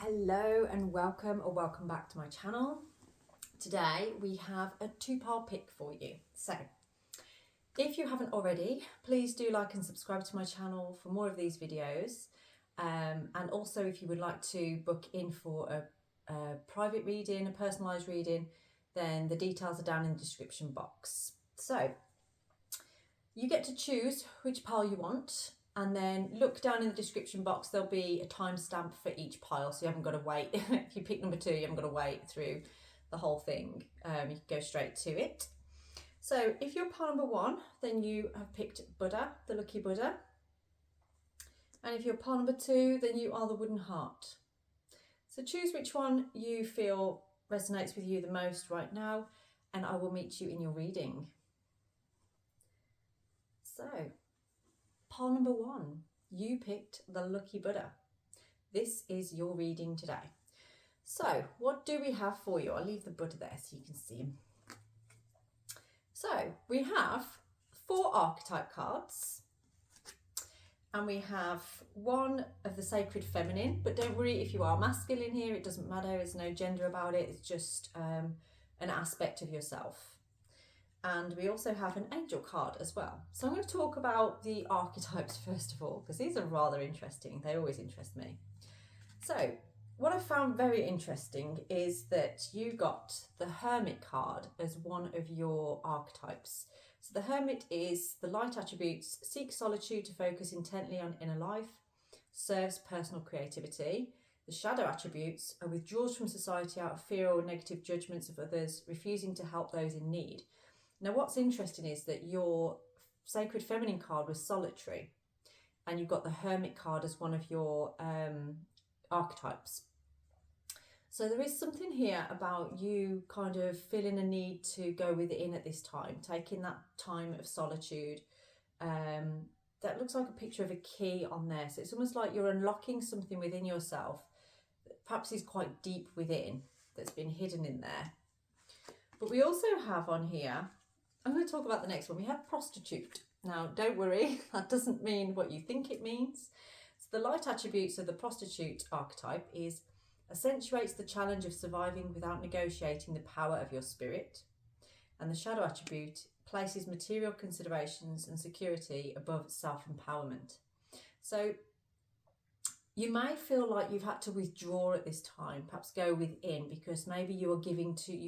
Hello and welcome or welcome back to my channel. Today we have a two-part pick for you. So if you haven't already, please do like and subscribe to my channel for more of these videos. And also if you would like to book in for a private reading, a personalised reading, then the details are down in the description box. So you get to choose which pile you want, and then look down in the description box. There'll be a timestamp for each pile, so you haven't got to wait. If you pick number 2, you haven't got to wait through the whole thing. You can go straight to it. So if you're pile number 1, then you have picked Buddha, the lucky Buddha. And if you're pile number 2, then you are the wooden heart. So choose which one you feel resonates with you the most right now, and I will meet you in your reading. So, pile number 1, you picked the lucky Buddha. This is your reading today. So, what do we have for you? I'll leave the Buddha there so you can see him. So, we have 4 archetype cards, and we have 1 of the sacred feminine, but don't worry if you are masculine here, it doesn't matter, there's no gender about it, it's just an aspect of yourself. And we also have an angel card as well. So I'm going to talk about the archetypes first of all, because these are rather interesting. They always interest me. So what I found very interesting is that you got the Hermit card as one of your archetypes. So the Hermit is the light attributes: seek solitude to focus intently on inner life, serves personal creativity. The shadow attributes are withdraws from society out of fear or negative judgments of others, refusing to help those in need. Now, what's interesting is that your Sacred Feminine card was solitary, and you've got the Hermit card as one of your archetypes. So there is something here about you kind of feeling a need to go within at this time, taking that time of solitude. That looks like a picture of a key on there. So it's almost like you're unlocking something within yourself that perhaps is quite deep within, that's been hidden in there. But we also have on here, I'm going to talk about the next one. We have prostitute. Now, don't worry, that doesn't mean what you think it means. So the light attributes of the prostitute archetype is accentuates the challenge of surviving without negotiating the power of your spirit. And the shadow attribute places material considerations and security above self-empowerment. So you may feel like you've had to withdraw at this time, perhaps go within, because maybe you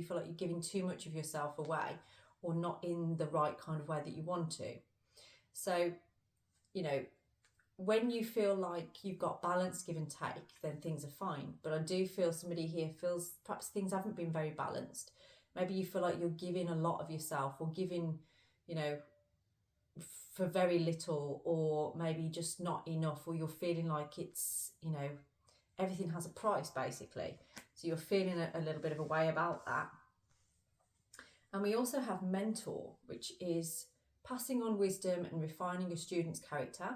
feel like you're giving too much of yourself away, or not in the right kind of way that you want to. So, you know, when you feel like you've got balance, give and take, then things are fine. But I do feel somebody here feels perhaps things haven't been very balanced. Maybe you feel like you're giving a lot of yourself, or giving, you know, for very little, or maybe just not enough, or you're feeling like it's, you know, everything has a price basically. So you're feeling a little bit of a way about that. And we also have mentor, which is passing on wisdom and refining a student's character.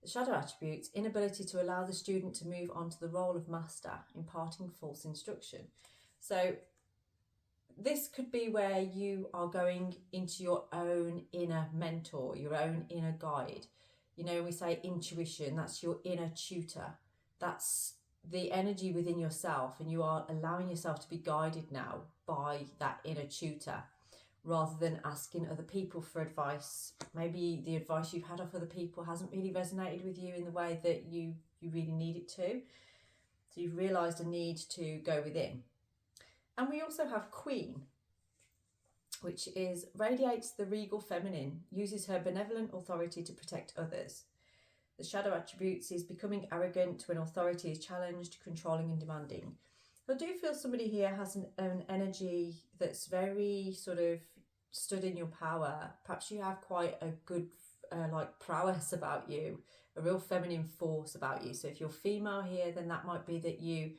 The shadow attributes, inability to allow the student to move on to the role of master, imparting false instruction. So this could be where you are going into your own inner mentor, your own inner guide. You know, we say intuition, that's your inner tutor. That's the energy within yourself, and you are allowing yourself to be guided now by that inner tutor, rather than asking other people for advice. Maybe the advice you've had off other people hasn't really resonated with you in the way that you really need it to. So you've realised a need to go within. And we also have Queen, which is radiates the regal feminine, uses her benevolent authority to protect others. The shadow attributes is becoming arrogant when authority is challenged, controlling and demanding. I do feel somebody here has an energy that's very sort of stood in your power. Perhaps you have quite a good like prowess about you, a real feminine force about you. So if you're female here, then that might be that you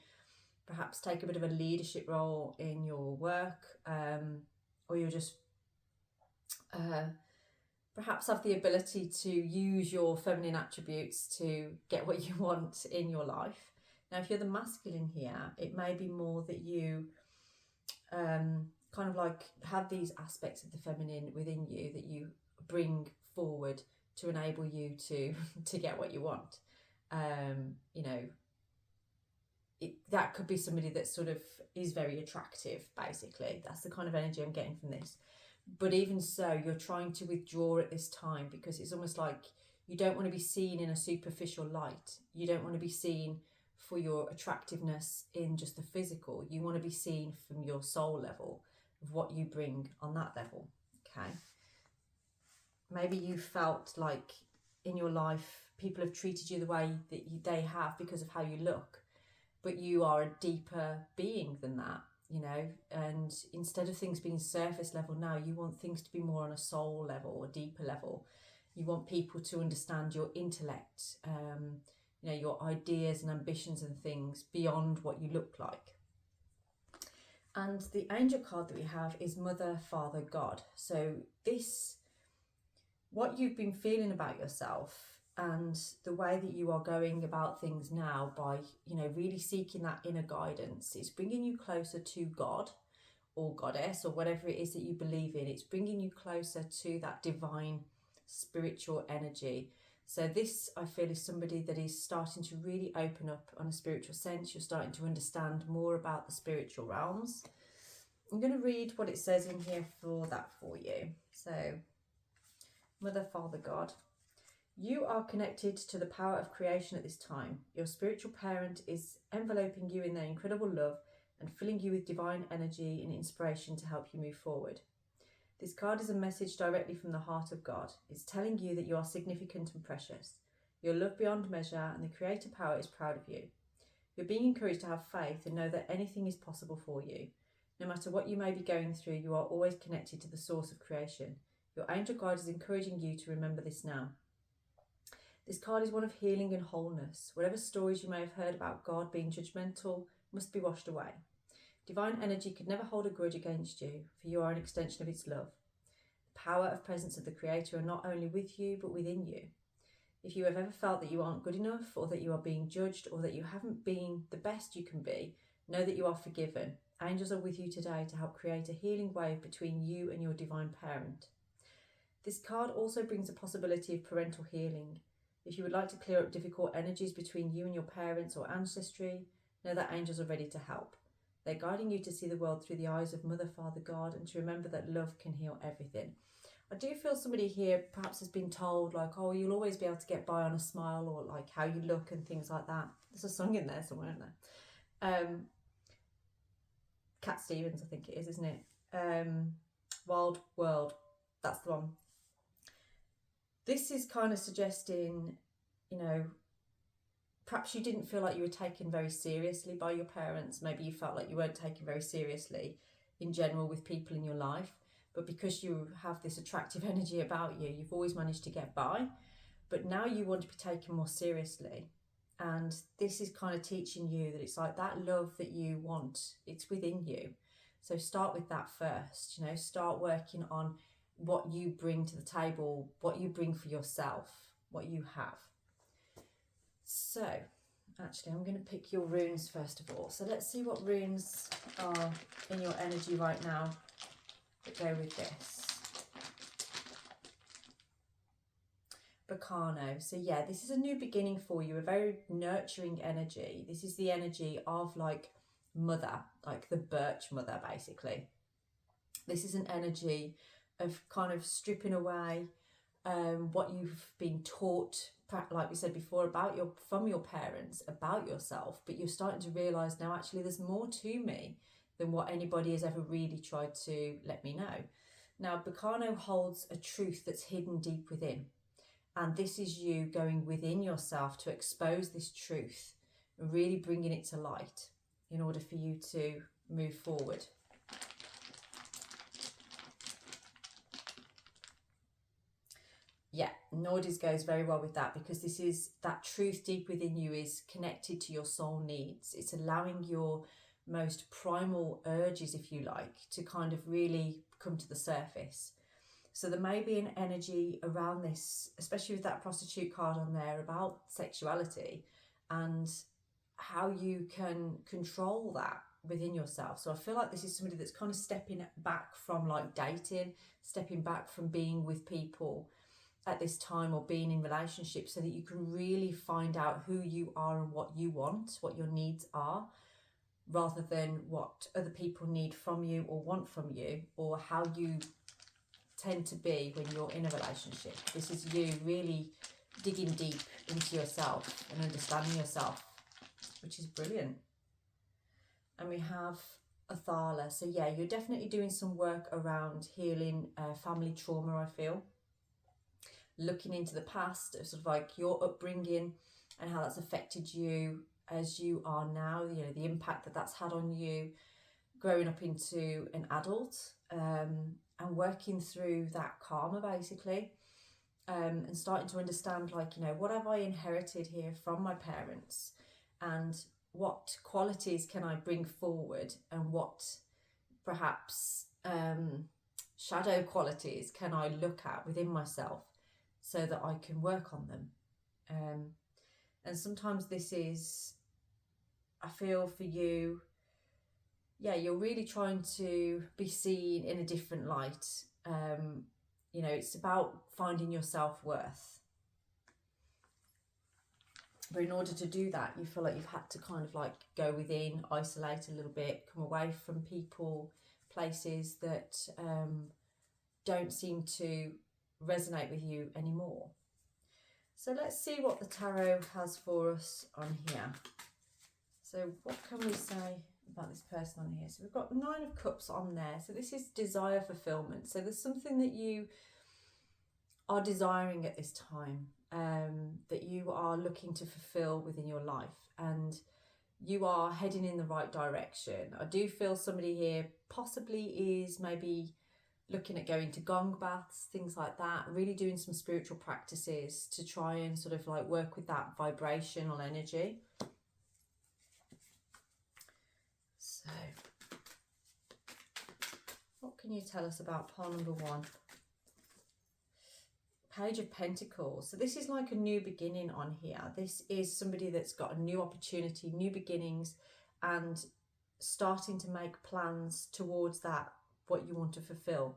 perhaps take a bit of a leadership role in your work, or you're just perhaps have the ability to use your feminine attributes to get what you want in your life. Now, if you're the masculine here, it may be more that you kind of like have these aspects of the feminine within you that you bring forward to enable you to get what you want. You know, that could be somebody that sort of is very attractive, basically. That's the kind of energy I'm getting from this. But even so, you're trying to withdraw at this time because it's almost like you don't want to be seen in a superficial light. You don't want to be seen for your attractiveness in just the physical. You want to be seen from your soul level of what you bring on that level. Okay. Maybe you felt like in your life people have treated you the way that they have because of how you look, but you are a deeper being than that, you know, and instead of things being surface level now, you want things to be more on a soul level or deeper level. You want people to understand your intellect, you know, your ideas and ambitions and things beyond what you look like. And the angel card that we have is Mother, Father, God. So this, what you've been feeling about yourself and the way that you are going about things now by, you know, really seeking that inner guidance, is bringing you closer to God or Goddess or whatever it is that you believe in. It's bringing you closer to that divine spiritual energy. So this, I feel, is somebody that is starting to really open up on a spiritual sense. You're starting to understand more about the spiritual realms. I'm going to read what it says in here for that for you. So, Mother, Father, God. You are connected to the power of creation at this time. Your spiritual parent is enveloping you in their incredible love and filling you with divine energy and inspiration to help you move forward. This card is a message directly from the heart of God. It's telling you that you are significant and precious. You're loved beyond measure and the creator power is proud of you. You're being encouraged to have faith and know that anything is possible for you. No matter what you may be going through, you are always connected to the source of creation. Your angel guide is encouraging you to remember this now. This card is one of healing and wholeness. Whatever stories you may have heard about God being judgmental must be washed away. Divine energy could never hold a grudge against you, for you are an extension of its love. The power of presence of the Creator are not only with you, but within you. If you have ever felt that you aren't good enough, or that you are being judged, or that you haven't been the best you can be, know that you are forgiven. Angels are with you today to help create a healing wave between you and your divine parent. This card also brings a possibility of parental healing. If you would like to clear up difficult energies between you and your parents or ancestry, know that angels are ready to help. They're guiding you to see the world through the eyes of Mother, Father, God, and to remember that love can heal everything. I do feel somebody here perhaps has been told, like, oh, you'll always be able to get by on a smile, or like how you look and things like that. There's a song in there somewhere, isn't there? Cat Stevens, I think it is, isn't it? Wild World, that's the one. This is kind of suggesting, you know, perhaps you didn't feel like you were taken very seriously by your parents. Maybe you felt like you weren't taken very seriously in general with people in your life. But because you have this attractive energy about you, you've always managed to get by. But now you want to be taken more seriously. And this is kind of teaching you that it's like that love that you want, it's within you. So start with that first, you know, start working on what you bring to the table, what you bring for yourself, what you have. So, actually, I'm going to pick your runes first of all. So let's see what runes are in your energy right now that go with this. Bacano. So yeah, this is a new beginning for you, a very nurturing energy. This is the energy of like mother, like the birch mother, basically. This is an energy of kind of stripping away what you've been taught, like we said before, from your parents, about yourself, but you're starting to realise now actually there's more to me than what anybody has ever really tried to let me know. Now, Bacano holds a truth that's hidden deep within, and this is you going within yourself to expose this truth and really bringing it to light in order for you to move forward. Yeah, Nordies goes very well with that, because this is that truth deep within you is connected to your soul needs. It's allowing your most primal urges, if you like, to kind of really come to the surface. So there may be an energy around this, especially with that prostitute card on there, about sexuality and how you can control that within yourself. So I feel like this is somebody that's kind of stepping back from like dating, stepping back from being with people at this time or being in relationships, so that you can really find out who you are and what you want, what your needs are, rather than what other people need from you or want from you, or how you tend to be when you're in a relationship. This is you really digging deep into yourself and understanding yourself, which is brilliant. And we have Athala. So yeah, you're definitely doing some work around healing family trauma, I feel. Looking into the past, sort of like your upbringing and how that's affected you as you are now, you know, the impact that that's had on you growing up into an adult, and working through that karma basically, and starting to understand, like, you know, what have I inherited here from my parents, and what qualities can I bring forward, and what perhaps shadow qualities can I look at within myself so that I can work on them. And sometimes this is, I feel for you, yeah, you're really trying to be seen in a different light. You know, it's about finding your self-worth. But in order to do that, you feel like you've had to kind of like go within, isolate a little bit, come away from people, places that don't seem to resonate with you anymore. So let's see what the tarot has for us on here. So what can we say about this person on here? So we've got 9 of Cups on there. So this is desire fulfillment. So there's something that you are desiring at this time, that you are looking to fulfill within your life, and you are heading in the right direction. I do feel somebody here possibly is maybe looking at going to gong baths, things like that, really doing some spiritual practices to try and sort of like work with that vibrational energy. So what can you tell us about pile number 1? Page of Pentacles. So this is like a new beginning on here. This is somebody that's got a new opportunity, new beginnings, and starting to make plans towards that, what you want to fulfill.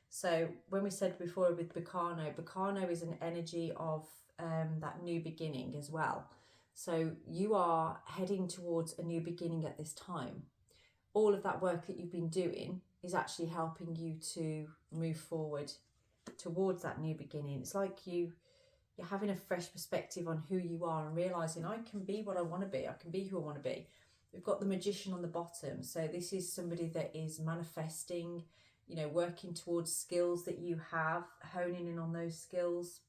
So when we said before with Bacano is an energy of that new beginning as well. So you are heading towards a new beginning at this time. All of that work that you've been doing is actually helping you to move forward towards that new beginning. It's like you're having a fresh perspective on who you are and realizing, I can be what I want to be. I can be who I want to be. We've got the Magician on the bottom. So this is somebody that is manifesting, you know, working towards skills that you have, honing in on those skills.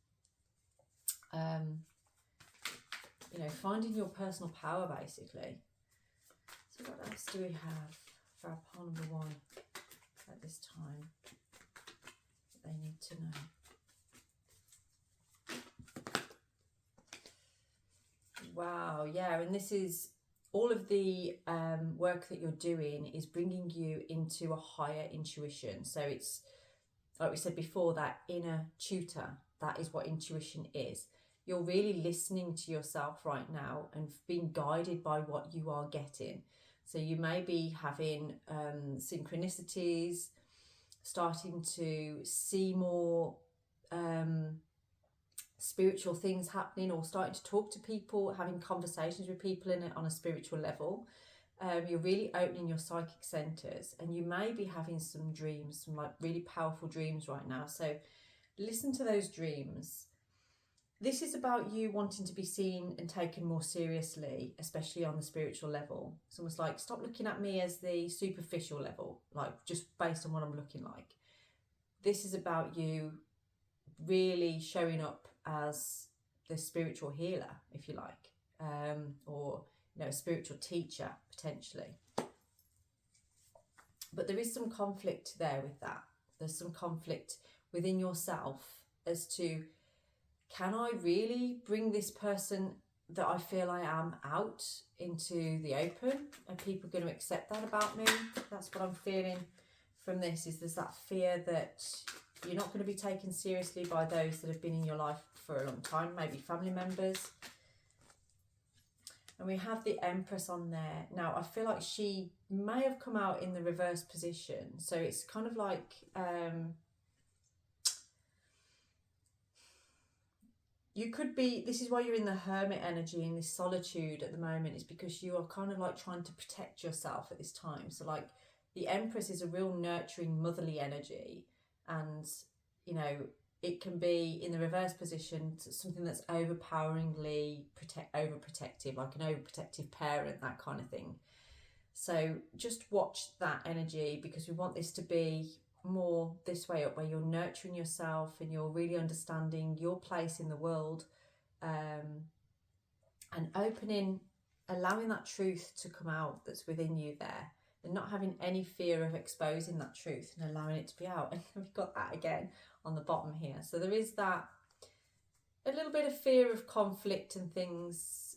You know, finding your personal power basically. So what else do we have for our pile number 1 at this time that they need to know? Wow, yeah, and this is all of the work that you're doing is bringing you into a higher intuition. So it's, like we said before, that inner tutor, that is what intuition is. You're really listening to yourself right now and being guided by what you are getting. So you may be having synchronicities, starting to see more spiritual things happening, or starting to talk to people, having conversations with people on a spiritual level. You're really opening your psychic centers, and you may be having some dreams, some like really powerful dreams right now. So listen to those dreams. This is about you wanting to be seen and taken more seriously, especially on the spiritual level. It's almost like, stop looking at me as the superficial level, like just based on what I'm looking like. This is about you really showing up as the spiritual healer, if you like, or, you know, a spiritual teacher potentially. But there is some conflict there with that. There's some conflict within yourself as to, can I really bring this person that I feel I am out into the open? Are people going to accept that about me? That's what I'm feeling from this, is there's that fear that you're not going to be taken seriously by those that have been in your life for a long time, maybe family members. And we have the Empress on there. Now, I feel like she may have come out in the reverse position. So it's kind of like, you could be, this is why you're in the hermit energy, in this solitude at the moment, is because you are kind of like trying to protect yourself at this time. So like the Empress is a real nurturing, motherly energy, and you know, it can be in the reverse position something that's overpoweringly overprotective, like an overprotective parent, that kind of thing. So just watch that energy, because we want this to be more this way up, where you're nurturing yourself and you're really understanding your place in the world, and opening, allowing that truth to come out that's within you there, and not having any fear of exposing that truth and allowing it to be out. And we've got that again on the bottom here. So there is that, a little bit of fear of conflict and things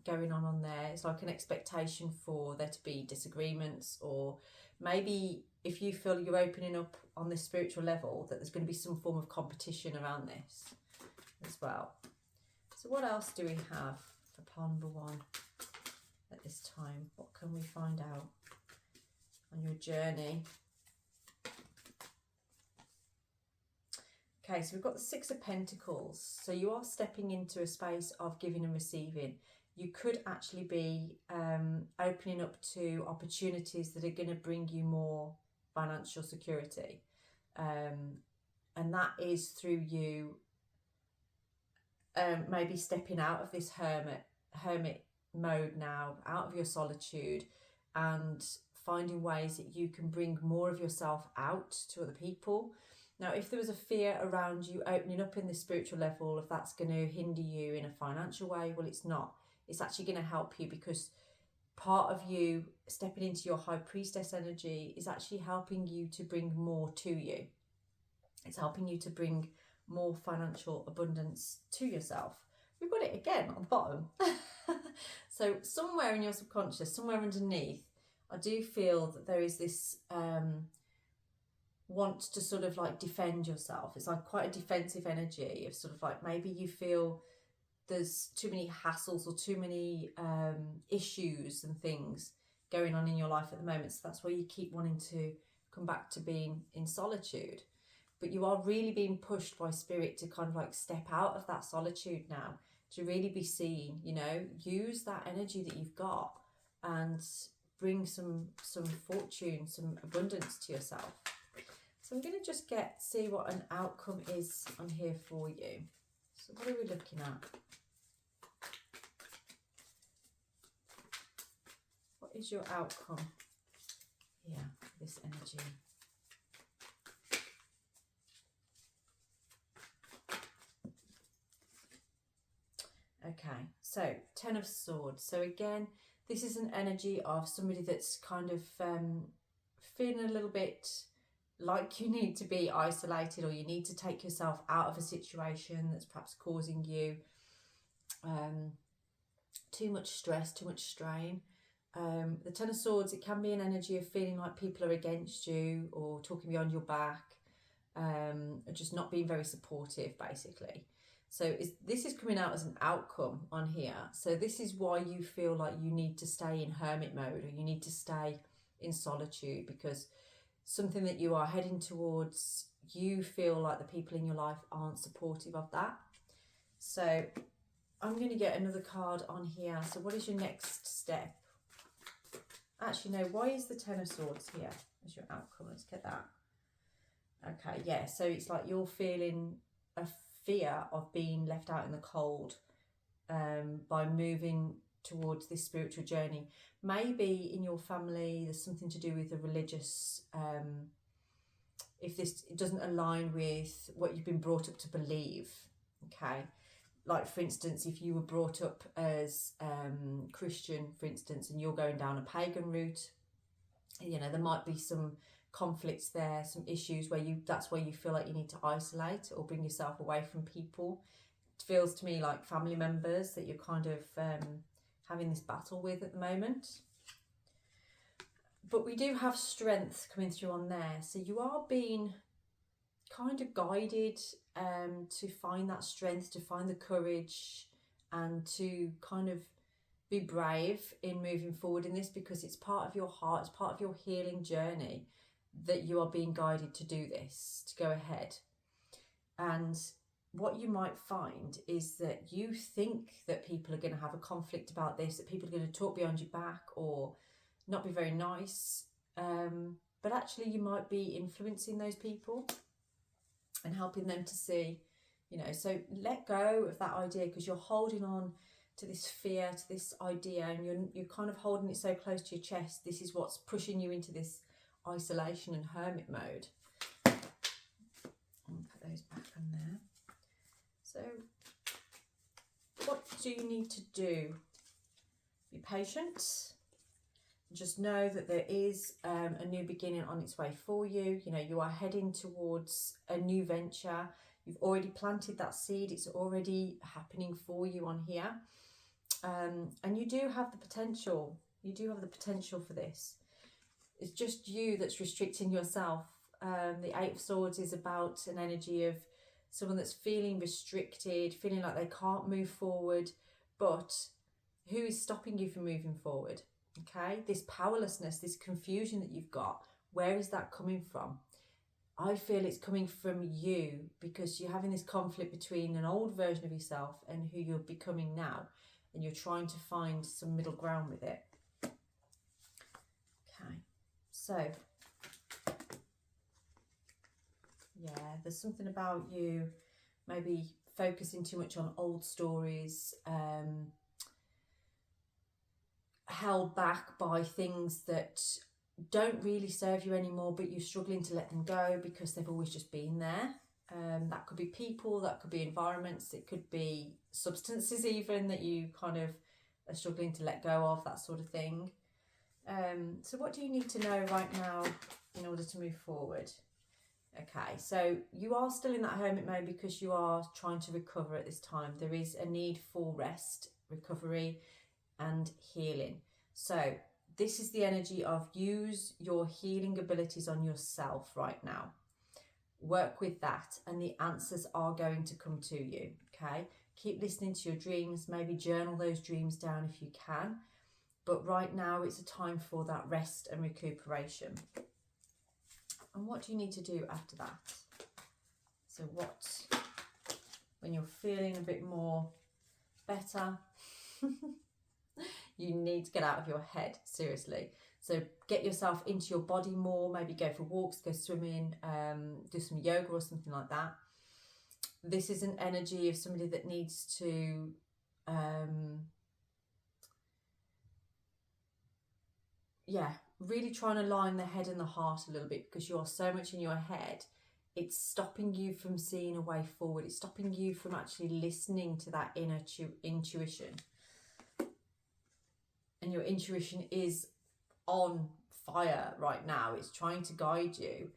going on there. It's like an expectation for there to be disagreements, or maybe if you feel you're opening up on this spiritual level, that there's going to be some form of competition around this as well. So what else do we have for pile number 1 at this time? What can we find out on your journey? Okay, so we've got the 6 of Pentacles. So you are stepping into a space of giving and receiving. You could actually be opening up to opportunities that are going to bring you more financial security. And that is through you maybe stepping out of this hermit mode now, out of your solitude, and finding ways that you can bring more of yourself out to other people. Now, if there was a fear around you opening up in this spiritual level, if that's going to hinder you in a financial way, well, it's not. It's actually going to help you, because part of you stepping into your High Priestess energy is actually helping you to bring more to you. It's helping you to bring more financial abundance to yourself. We've got it again on the bottom. So somewhere in your subconscious, somewhere underneath, I do feel that there is this want to sort of like defend yourself. It's like quite a defensive energy of sort of like, maybe you feel there's too many hassles or too many issues and things going on in your life at the moment. So that's why you keep wanting to come back to being in solitude. But you are really being pushed by spirit to kind of like step out of that solitude now, to really be seen, you know, use that energy that you've got and bring some fortune, some abundance to yourself. So I'm going to just see what an outcome is on here for you. So what are we looking at? What is your outcome here, this energy? Okay, so 10 of Swords. So again, this is an energy of somebody that's kind of feeling a little bit like you need to be isolated, or you need to take yourself out of a situation that's perhaps causing you too much stress, too much strain. The 10 of Swords, it can be an energy of feeling like people are against you or talking behind your back, or just not being very supportive, basically. So this is coming out as an outcome on here. So this is why you feel like you need to stay in hermit mode, or you need to stay in solitude, because something that you are heading towards, you feel like the people in your life aren't supportive of that. So I'm going to get another card on here. So what is your next step? Actually, no, why is the 10 of Swords here as your outcome? Let's get that. Okay, yeah, so it's like you're feeling a fear of being left out in the cold by moving towards this spiritual journey. Maybe in your family there's something to do with a religious, if this doesn't align with what you've been brought up to believe, okay? Like, for instance, if you were brought up as Christian, for instance, and you're going down a pagan route, you know, there might be some conflicts there, some issues where that's where you feel like you need to isolate or bring yourself away from people. It feels to me like family members that you're kind of having this battle with at the moment. But we do have strength coming through on there. So you are being kind of guided to find that strength, to find the courage, and to kind of be brave in moving forward in this, because it's part of your heart, it's part of your healing journey that you are being guided to do this, to go ahead. And what you might find is that you think that people are going to have a conflict about this, that people are going to talk behind your back or not be very nice. But actually you might be influencing those people and helping them to see, so let go of that idea, because you're holding on to this fear, to this idea, and you're kind of holding it so close to your chest. This is what's pushing you into this isolation and hermit mode. I'll put those back on there. So what do you need to do? Be patient. Just know that there is a new beginning on its way for you. You are heading towards a new venture. You've already planted that seed. It's already happening for you on here. And you do have the potential. You do have the potential for this. It's just you that's restricting yourself. The Eight of Swords is about an energy of someone that's feeling restricted, feeling like they can't move forward. But who is stopping you from moving forward? Okay, this powerlessness, this confusion that you've got, where is that coming from? I feel it's coming from you, because you're having this conflict between an old version of yourself and who you're becoming now, and you're trying to find some middle ground with it. Okay, so yeah, there's something about you maybe focusing too much on old stories, held back by things that don't really serve you anymore, but you're struggling to let them go because they've always just been there. That could be people, that could be environments, it could be substances even that you kind of are struggling to let go of, that sort of thing. So what do you need to know right now in order to move forward? Okay, so you are still in that hermit mode because you are trying to recover at this time. There is a need for rest, recovery, and healing. So this is the energy of use your healing abilities on yourself right now. Work with that and the answers are going to come to you. Okay, keep listening to your dreams, maybe journal those dreams down if you can, but right now it's a time for that rest and recuperation. And what do you need to do after that? So when you're feeling a bit more better, you need to get out of your head, seriously. So get yourself into your body more, maybe go for walks, go swimming, do some yoga or something like that. This is an energy of somebody that needs to really try and align the head and the heart a little bit, because you are so much in your head. It's stopping you from seeing a way forward. It's stopping you from actually listening to that inner intuition. And your intuition is on fire right now. It's trying to guide you.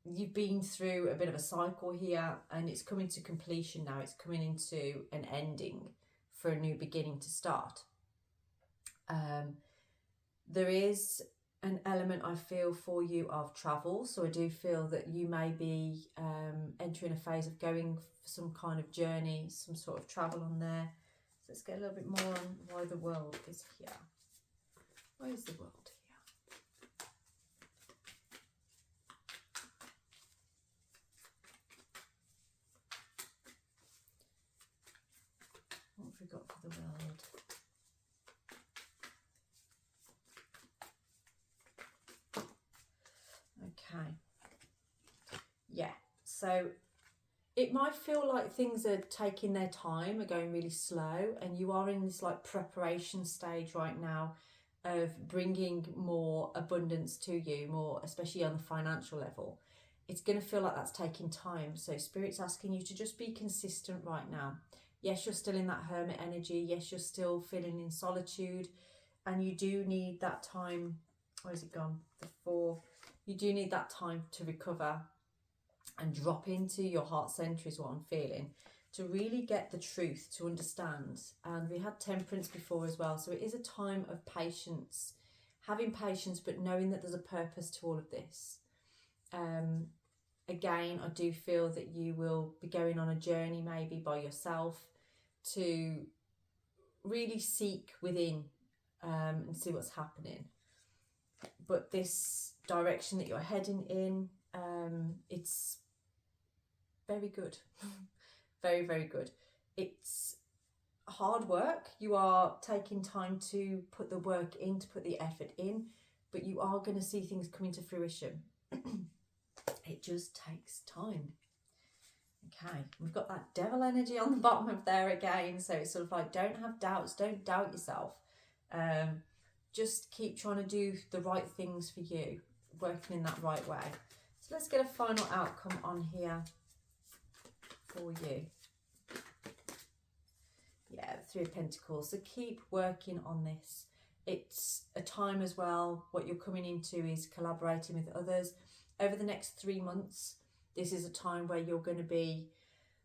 You've been through a bit of a cycle here, and it's coming to completion now. It's coming into an ending for a new beginning to start. There is an element I feel for you of travel. So I do feel that you may be entering a phase of going for some kind of journey, some sort of travel on there. So let's get a little bit more on why the world is here. Why is the world here? What have we got for the world? Okay. Yeah, so it might feel like things are taking their time, are going really slow, and you are in this like preparation stage right now of bringing more abundance to you, more, especially on the financial level. It's going to feel like that's taking time. So Spirit's asking you to just be consistent right now. Yes, you're still in that hermit energy. Yes, you're still feeling in solitude, and you do need that time. Where's it gone? The 4. You do need that time to recover and drop into your heart center is what I'm feeling, to really get the truth, to understand. And we had Temperance before as well. So it is a time of patience, having patience, but knowing that there's a purpose to all of this. Again, I do feel that you will be going on a journey maybe by yourself to really seek within and see what's happening. But this direction that you're heading in, it's very good. Very, very good. It's hard work. You are taking time to put the work in, to put the effort in, but you are going to see things come into fruition. It just takes time. Okay, we've got that devil energy on the bottom of there again. So it's sort of like, don't have doubts, don't doubt yourself. Just keep trying to do the right things for you, working in that right way. So let's get a final outcome on here for you. Yeah, the Three of Pentacles. So keep working on this. It's a time as well, what you're coming into is collaborating with others. Over the next 3 months, this is a time where you're going to be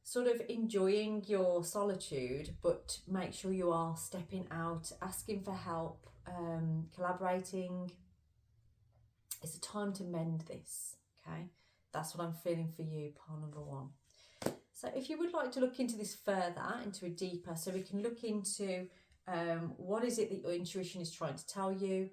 sort of enjoying your solitude, but make sure you are stepping out, asking for help, collaborating. It's a time to mend this, okay? That's what I'm feeling for you, pile number 1. So if you would like to look into this further, into a deeper, so we can look into what is it that your intuition is trying to tell you,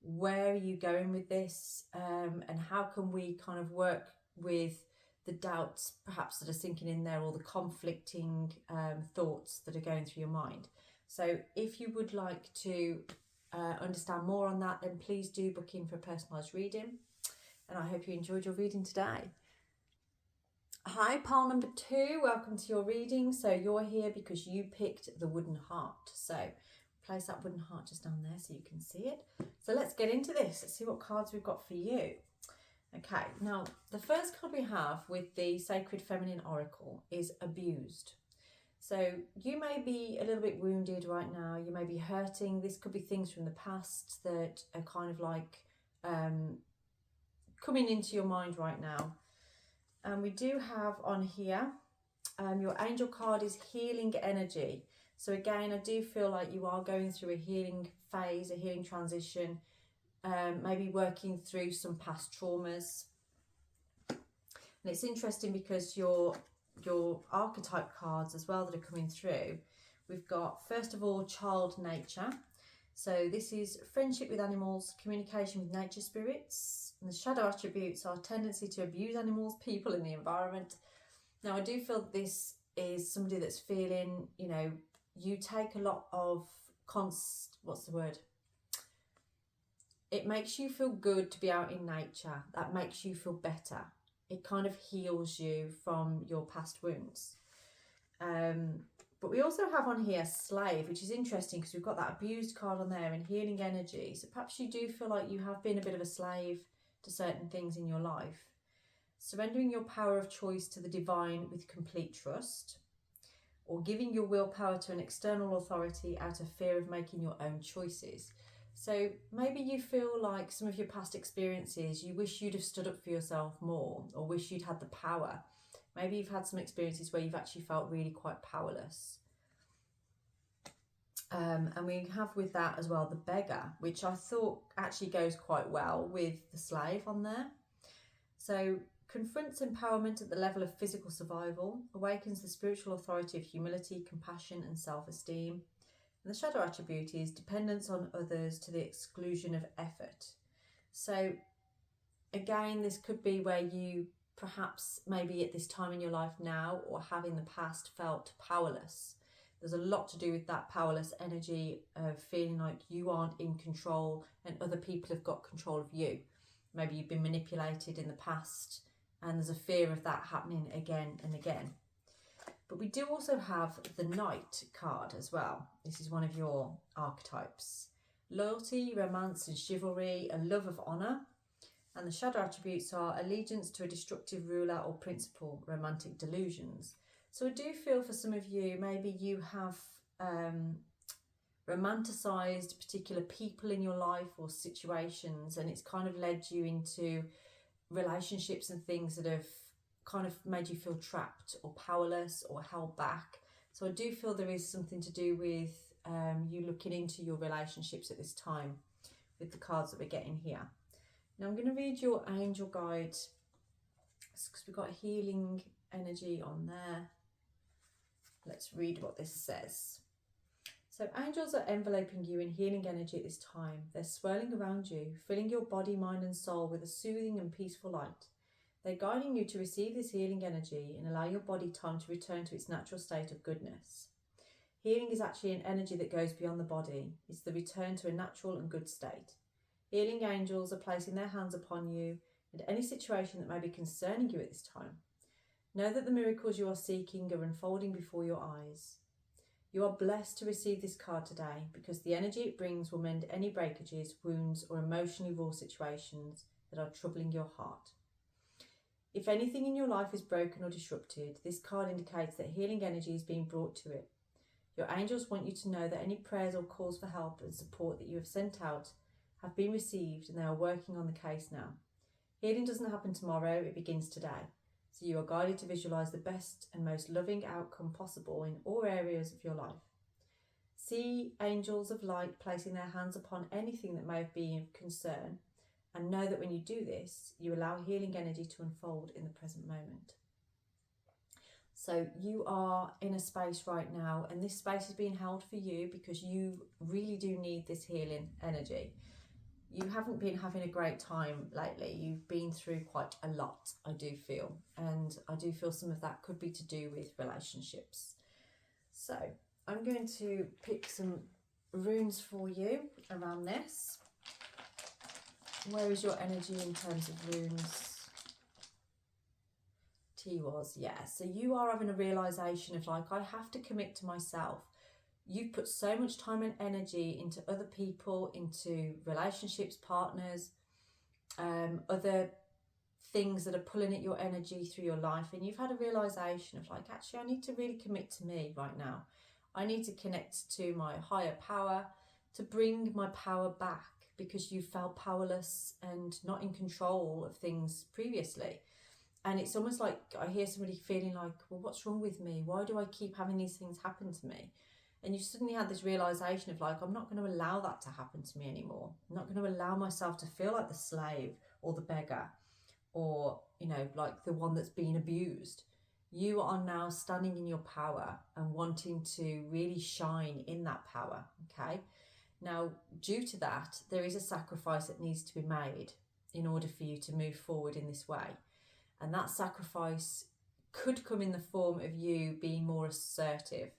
where are you going with this, and how can we kind of work with the doubts perhaps that are sinking in there, or the conflicting thoughts that are going through your mind. So if you would like to understand more on that, then please do book in for a personalised reading, and I hope you enjoyed your reading today. Hi, pile number 2, welcome to your reading. So you're here because you picked the wooden heart. So place that wooden heart just down there so you can see it. So let's get into this. Let's see what cards we've got for you. Okay, now the first card we have with the Sacred Feminine Oracle is Abused. So you may be a little bit wounded right now. You may be hurting. This could be things from the past that are kind of like coming into your mind right now. And we do have on here, your angel card is healing energy. So again, I do feel like you are going through a healing phase, a healing transition, maybe working through some past traumas. And it's interesting because your archetype cards as well that are coming through, we've got, first of all, child nature. So this is friendship with animals, communication with nature spirits, and the shadow attributes are tendency to abuse animals, people, and the environment. Now, I do feel this is somebody that's feeling, you know, you take a lot of it makes you feel good to be out in nature. That makes you feel better. It kind of heals you from your past wounds. But we also have on here slave, which is interesting because we've got that abused card on there and healing energy. So perhaps you do feel like you have been a bit of a slave to certain things in your life. Surrendering your power of choice to the divine with complete trust, or giving your willpower to an external authority out of fear of making your own choices. So maybe you feel like some of your past experiences, you wish you'd have stood up for yourself more, or wish you'd had the power. Maybe you've had some experiences where you've actually felt really quite powerless. And we have with that as well the beggar, which I thought actually goes quite well with the slave on there. So confronts empowerment at the level of physical survival, awakens the spiritual authority of humility, compassion and self-esteem. And the shadow attribute is dependence on others to the exclusion of effort. So again, this could be where you perhaps maybe at this time in your life now or have in the past felt powerless. There's a lot to do with that powerless energy of feeling like you aren't in control and other people have got control of you. Maybe you've been manipulated in the past and there's a fear of that happening again and again. But we do also have the Knight card as well. This is one of your archetypes. Loyalty, romance and chivalry, a love of honour. And the shadow attributes are allegiance to a destructive ruler or principle, romantic delusions. So I do feel for some of you, maybe you have romanticised particular people in your life or situations, and it's kind of led you into relationships and things that have kind of made you feel trapped or powerless or held back. So I do feel there is something to do with you looking into your relationships at this time with the cards that we're getting here. Now I'm going to read your angel guide because we've got healing energy on there. Let's read what this says. So angels are enveloping you in healing energy at this time. They're swirling around you, filling your body, mind and soul with a soothing and peaceful light. They're guiding you to receive this healing energy and allow your body time to return to its natural state of goodness. Healing is actually an energy that goes beyond the body. It's the return to a natural and good state. Healing angels are placing their hands upon you and any situation that may be concerning you at this time. Know that the miracles you are seeking are unfolding before your eyes. You are blessed to receive this card today because the energy it brings will mend any breakages, wounds, or emotionally raw situations that are troubling your heart. If anything in your life is broken or disrupted, this card indicates that healing energy is being brought to it. Your angels want you to know that any prayers or calls for help and support that you have sent out have been received and they are working on the case now. Healing doesn't happen tomorrow, it begins today. So you are guided to visualise the best and most loving outcome possible in all areas of your life. See angels of light placing their hands upon anything that may be of concern, and know that when you do this, you allow healing energy to unfold in the present moment. So you are in a space right now, and this space is being held for you because you really do need this healing energy. You haven't been having a great time lately. You've been through quite a lot, I do feel. And I do feel some of that could be to do with relationships. So I'm going to pick some runes for you around this. Where is your energy in terms of runes? T was, yeah. So you are having a realisation of like, I have to commit to myself. You've put so much time and energy into other people, into relationships, partners, other things that are pulling at your energy through your life. And you've had a realisation of like, actually, I need to really commit to me right now. I need to connect to my higher power to bring my power back, because you felt powerless and not in control of things previously. And it's almost like I hear somebody feeling like, well, what's wrong with me? Why do I keep having these things happen to me? And you suddenly had this realisation of like, I'm not going to allow that to happen to me anymore. I'm not going to allow myself to feel like the slave or the beggar or, you know, like the one that's being abused. You are now standing in your power and wanting to really shine in that power, okay? Now, due to that, there is a sacrifice that needs to be made in order for you to move forward in this way. And that sacrifice could come in the form of you being more assertive.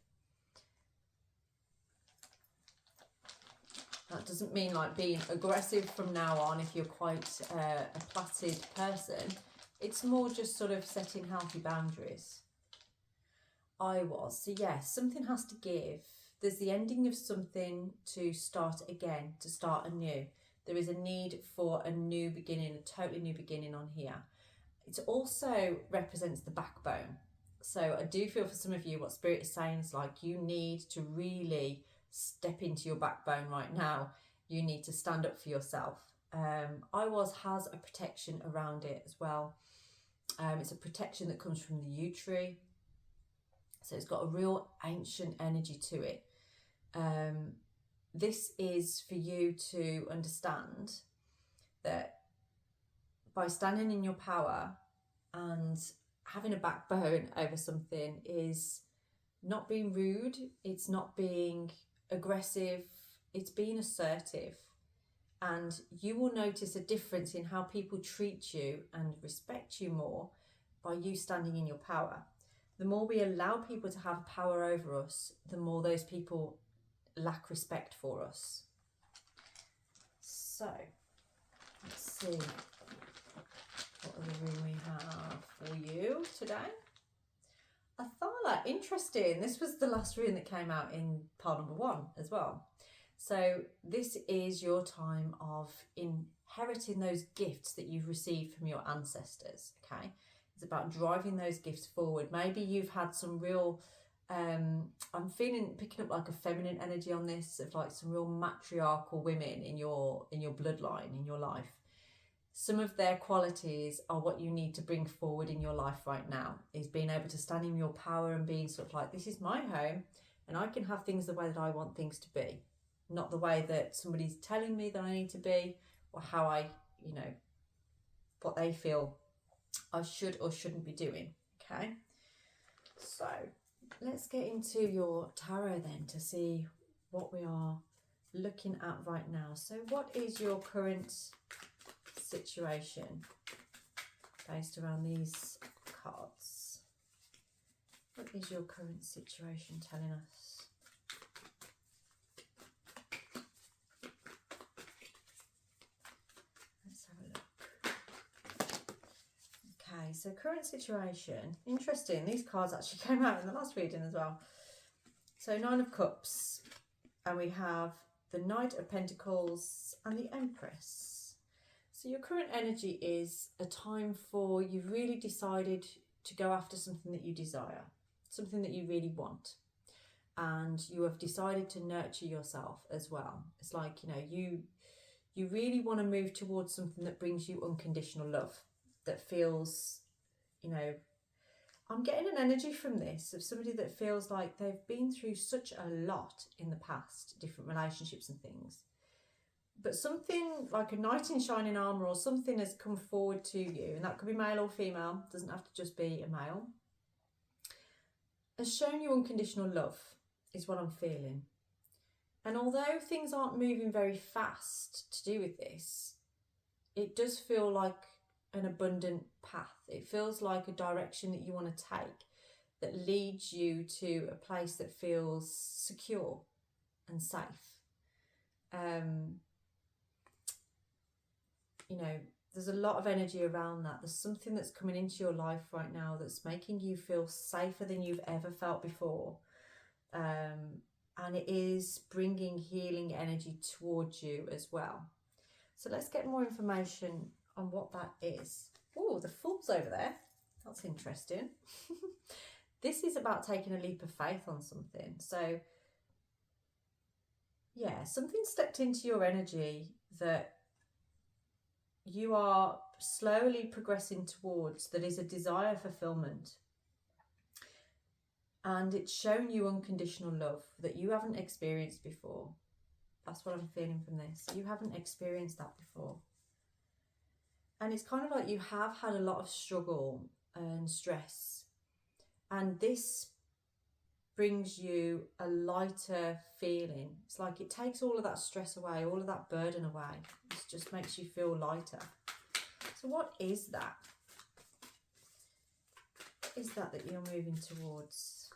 That doesn't mean like being aggressive from now on if you're quite a placid person. It's more just sort of setting healthy boundaries. So yes, something has to give. There's the ending of something to start again, to start anew. There is a need for a new beginning, a totally new beginning on here. It also represents the backbone. So I do feel for some of you what Spirit is saying is like you need to really step into your backbone right now. You need to stand up for yourself. has a protection around it as well. It's a protection that comes from the yew tree. So it's got a real ancient energy to it. This is for you to understand that by standing in your power and having a backbone over something is not being rude, it's not being aggressive, it's being assertive. And you will notice a difference in how people treat you and respect you more by you standing in your power. The more we allow people to have power over us, the more those people lack respect for us. So, let's see what other room we have for you today. Athala, interesting. This was the last rune that came out in pile number 1 as well. So this is your time of inheriting those gifts that you've received from your ancestors, okay? It's about driving those gifts forward. Maybe you've had some real, I'm picking up like a feminine energy on this, of like some real matriarchal women in your bloodline, in your life. Some of their qualities are what you need to bring forward in your life right now, is being able to stand in your power and being sort of like, this is my home and I can have things the way that I want things to be, not the way that somebody's telling me that I need to be, or how I, what they feel I should or shouldn't be doing, okay? So let's get into your tarot then to see what we are looking at right now. So what is your current situation? based around these cards. What is your current situation telling us? Let's have a look. Okay, so current situation. Interesting, these cards actually came out in the last reading as well. So 9 of Cups, and we have the Knight of Pentacles and the Empress. So your current energy is a time for you've really decided to go after something that you desire, something that you really want. And you have decided to nurture yourself as well. It's like, you know, you really want to move towards something that brings you unconditional love, that feels, you know, I'm getting an energy from this of somebody that feels like they've been through such a lot in the past, different relationships and things. But something like a knight in shining armour or something has come forward to you, and that could be male or female, doesn't have to just be a male, has shown you unconditional love, is what I'm feeling. And although things aren't moving very fast to do with this, it does feel like an abundant path. It feels like a direction that you want to take that leads you to a place that feels secure and safe. You know, there's a lot of energy around that. There's something that's coming into your life right now that's making you feel safer than you've ever felt before. And it is bringing healing energy towards you as well. So let's get more information on what that is. Oh, the Fool's over there. That's interesting. This is about taking a leap of faith on something. So yeah, something stepped into your energy that you are slowly progressing towards, that is a desire fulfillment. And it's shown you unconditional love that you haven't experienced before. That's what I'm feeling from this. You haven't experienced that before. And it's kind of like you have had a lot of struggle and stress. And this brings you a lighter feeling. It's like it takes all of that stress away, all of that burden away. It just makes you feel lighter. So what is that? What is that you're moving towards?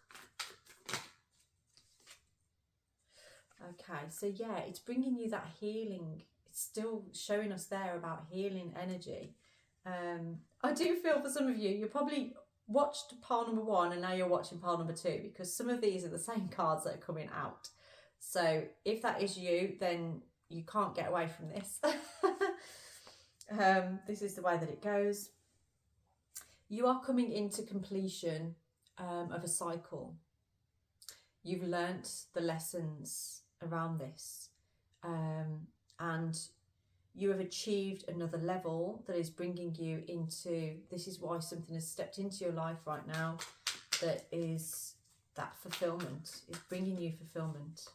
Okay, so yeah, it's bringing you that healing. It's still showing us there about healing energy. I do feel for some of you, you probably watched pile number 1 and now you're watching pile number 2, because some of these are the same cards that are coming out. So if that is you, then you can't get away from this. This is the way that it goes. You are coming into completion of a cycle. You've learnt the lessons around this, and you have achieved another level that is bringing you into, this is why something has stepped into your life right now that is that fulfillment, is bringing you fulfillment,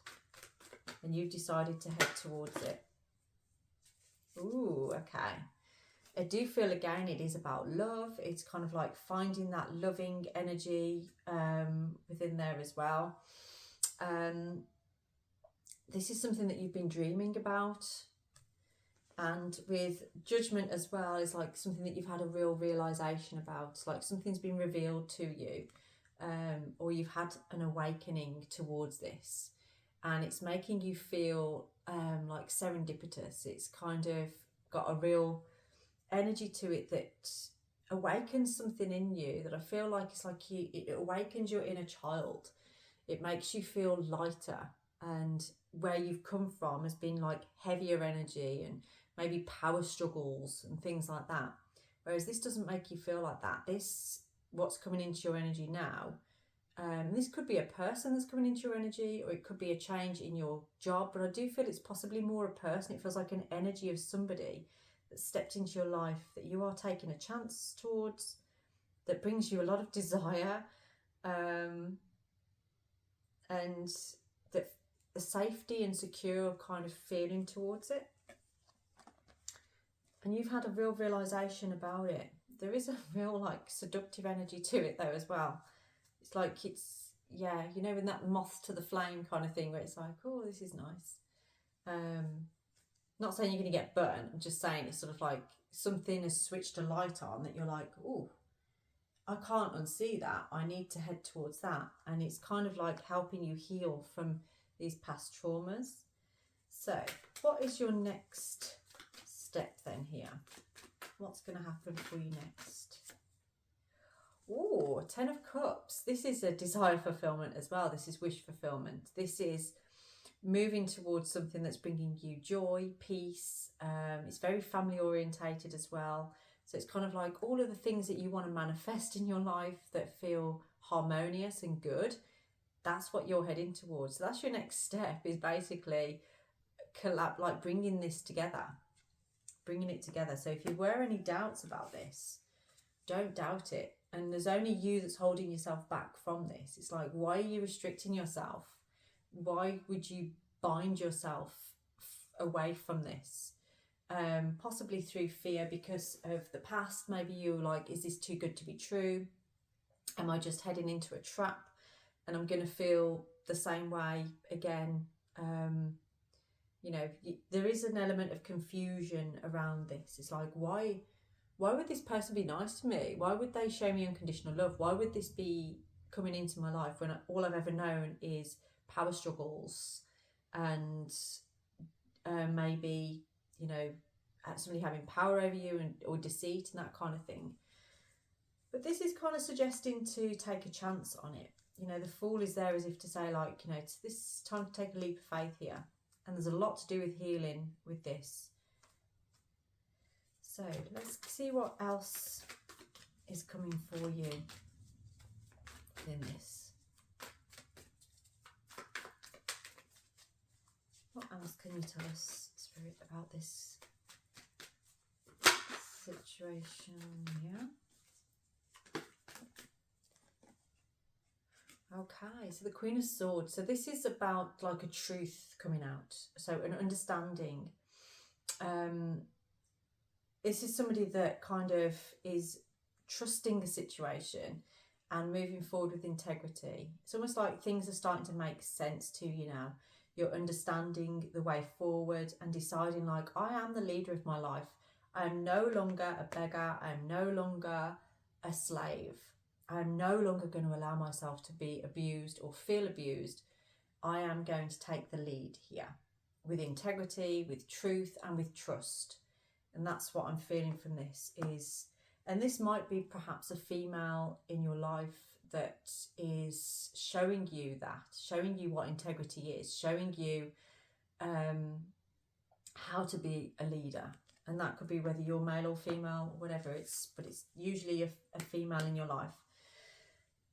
and you've decided to head towards it. Ooh, okay. I do feel again it is about love. It's kind of like finding that loving energy within there as well. This is something that you've been dreaming about. And with Judgment as well is like something that you've had a real realization about. Like something's been revealed to you, or you've had an awakening towards this. And it's making you feel like serendipitous. It's kind of got a real energy to it that awakens something in you that I feel like it's like it awakens your inner child. It makes you feel lighter, and where you've come from has been like heavier energy and maybe power struggles and things like that. Whereas this doesn't make you feel like that. This, what's coming into your energy now, this could be a person that's coming into your energy, or it could be a change in your job, but I do feel it's possibly more a person. It feels like an energy of somebody that stepped into your life that you are taking a chance towards, that brings you a lot of desire, and that the safety and secure kind of feeling towards it. And you've had a real realization about it. There is a real like seductive energy to it though as well. It's like it's, yeah, you know, in that moth to the flame kind of thing where it's like, oh, this is nice. not saying you're going to get burnt, I'm just saying it's sort of like something has switched a light on that you're like, oh, I can't unsee that. I need to head towards that. And it's kind of like helping you heal from these past traumas. So what is your next step then here? What's going to happen for you next? Oh, 10 of Cups. This is a desire fulfillment as well. This is wish fulfillment. This is moving towards something that's bringing you joy, peace. It's very family orientated as well. So it's kind of like all of the things that you want to manifest in your life that feel harmonious and good. That's what you're heading towards. So that's your next step, is basically like bringing this together, bringing it together. So if you were any doubts about this, don't doubt it. And there's only you that's holding yourself back from this. It's like, why are you restricting yourself? Why would you bind yourself away from this? Possibly through fear because of the past. Maybe you're like, is this too good to be true? Am I just heading into a trap and I'm going to feel the same way again? You know, there is an element of confusion around this. It's like, why would this person be nice to me? Why would they show me unconditional love? Why would this be coming into my life when all I've ever known is power struggles and maybe, you know, somebody having power over you or deceit and that kind of thing. But this is kind of suggesting to take a chance on it. You know, the Fool is there as if to say, like, you know, it's this time to take a leap of faith here. And there's a lot to do with healing with this. So let's see what else is coming for you in this. What else can you tell us, Spirit, about this situation here? Okay, so the Queen of Swords. So this is about like a truth coming out. So an understanding. This is somebody that kind of is trusting the situation and moving forward with integrity. It's almost like things are starting to make sense to you now. You're understanding the way forward and deciding, like, I am the leader of my life. I am no longer a beggar. I am no longer a slave. I am no longer going to allow myself to be abused or feel abused. I am going to take the lead here with integrity, with truth, and with trust. And that's what I'm feeling from this is, and this might be perhaps a female in your life that is showing you that, showing you what integrity is, showing you how to be a leader. And that could be whether you're male or female, or whatever. But it's usually a female in your life.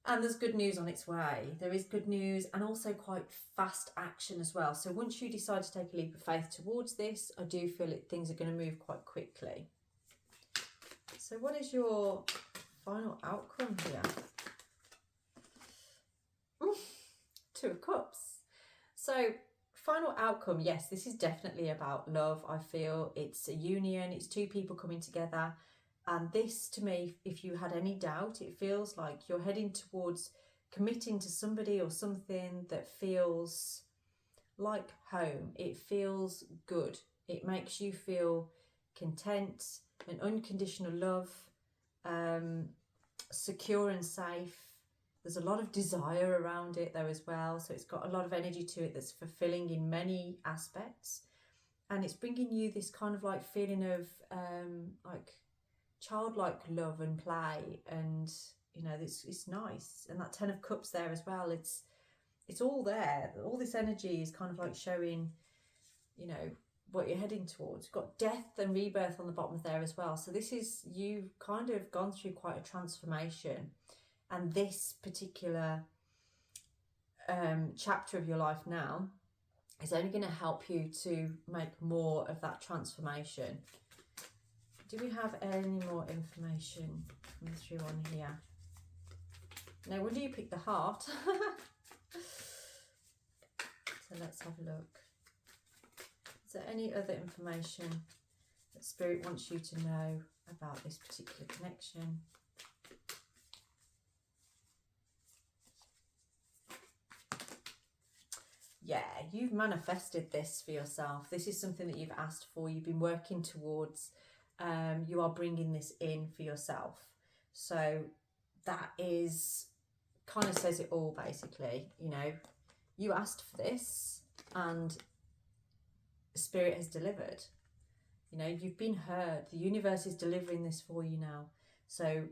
And there's good news on its way. There is good news and also quite fast action as well. So once you decide to take a leap of faith towards this, I do feel things are going to move quite quickly. So what is your final outcome here? Two of Cups. So final outcome, yes, this is definitely about love. I feel it's a union. It's two people coming together. And this, to me, if you had any doubt, it feels like you're heading towards committing to somebody or something that feels like home. It feels good. It makes you feel content and unconditional love, secure and safe. There's a lot of desire around it though as well. So it's got a lot of energy to it that's fulfilling in many aspects. And it's bringing you this kind of like feeling of like childlike love and play, and you know, it's nice. And that 10 of Cups there as well, it's all there. All this energy is kind of like showing, you know, what you're heading towards. You've got death and rebirth on the bottom there as well. So this is, you've kind of gone through quite a transformation, and this particular chapter of your life now is only going to help you to make more of that transformation. Do we have any more information coming through on here? No wonder you picked the heart. So let's have a look. Is there any other information that Spirit wants you to know about this particular connection? Yeah, you've manifested this for yourself. This is something that you've asked for, you've been working towards. You are bringing this in for yourself. So that is kind of says it all, basically. You know, you asked for this and Spirit has delivered. You know, you've been heard. The universe is delivering this for you now. So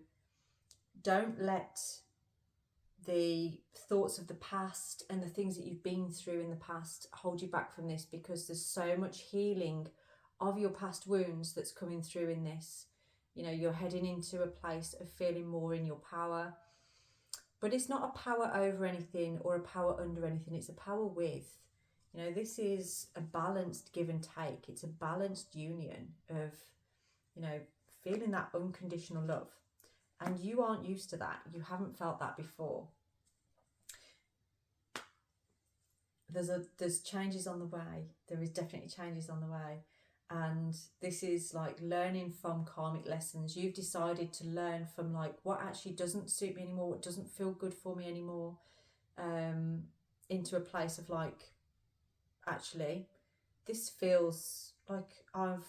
don't let the thoughts of the past and the things that you've been through in the past hold you back from this, because there's so much healing of your past wounds that's coming through in this. You know, you're heading into a place of feeling more in your power, but it's not a power over anything or a power under anything. It's a power with. You know, this is a balanced give and take. It's a balanced union of, you know, feeling that unconditional love. And you aren't used to that. You haven't felt that before. There's changes on the way. There is definitely changes on the way. And this is like learning from karmic lessons. You've decided to learn from like what actually doesn't suit me anymore, what doesn't feel good for me anymore, into a place of like, actually, this feels like I've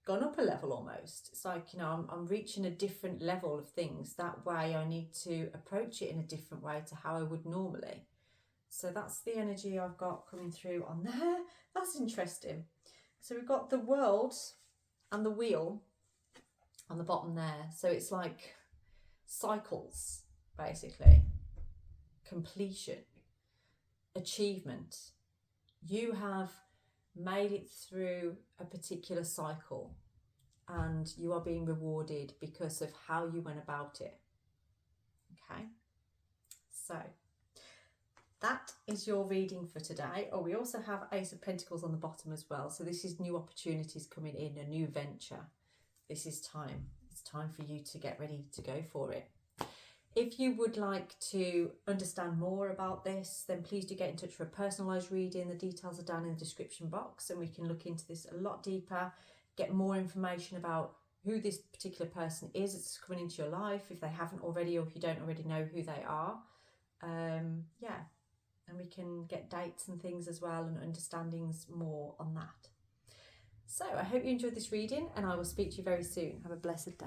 gone up a level almost. It's like, you know, I'm reaching a different level of things. That way I need to approach it in a different way to how I would normally. So that's the energy I've got coming through on there. That's interesting. So we've got the world and the wheel on the bottom there. So it's like cycles, basically. Completion, achievement. You have made it through a particular cycle and you are being rewarded because of how you went about it. Okay, so that is your reading for today. Oh, we also have Ace of Pentacles on the bottom as well. So this is new opportunities coming in, a new venture. This is time. It's time for you to get ready to go for it. If you would like to understand more about this, then please do get in touch for a personalised reading. The details are down in the description box and we can look into this a lot deeper, get more information about who this particular person is that's coming into your life, if they haven't already or if you don't already know who they are. Yeah, and we can get dates and things as well and understandings more on that. So I hope you enjoyed this reading and I will speak to you very soon. Have a blessed day.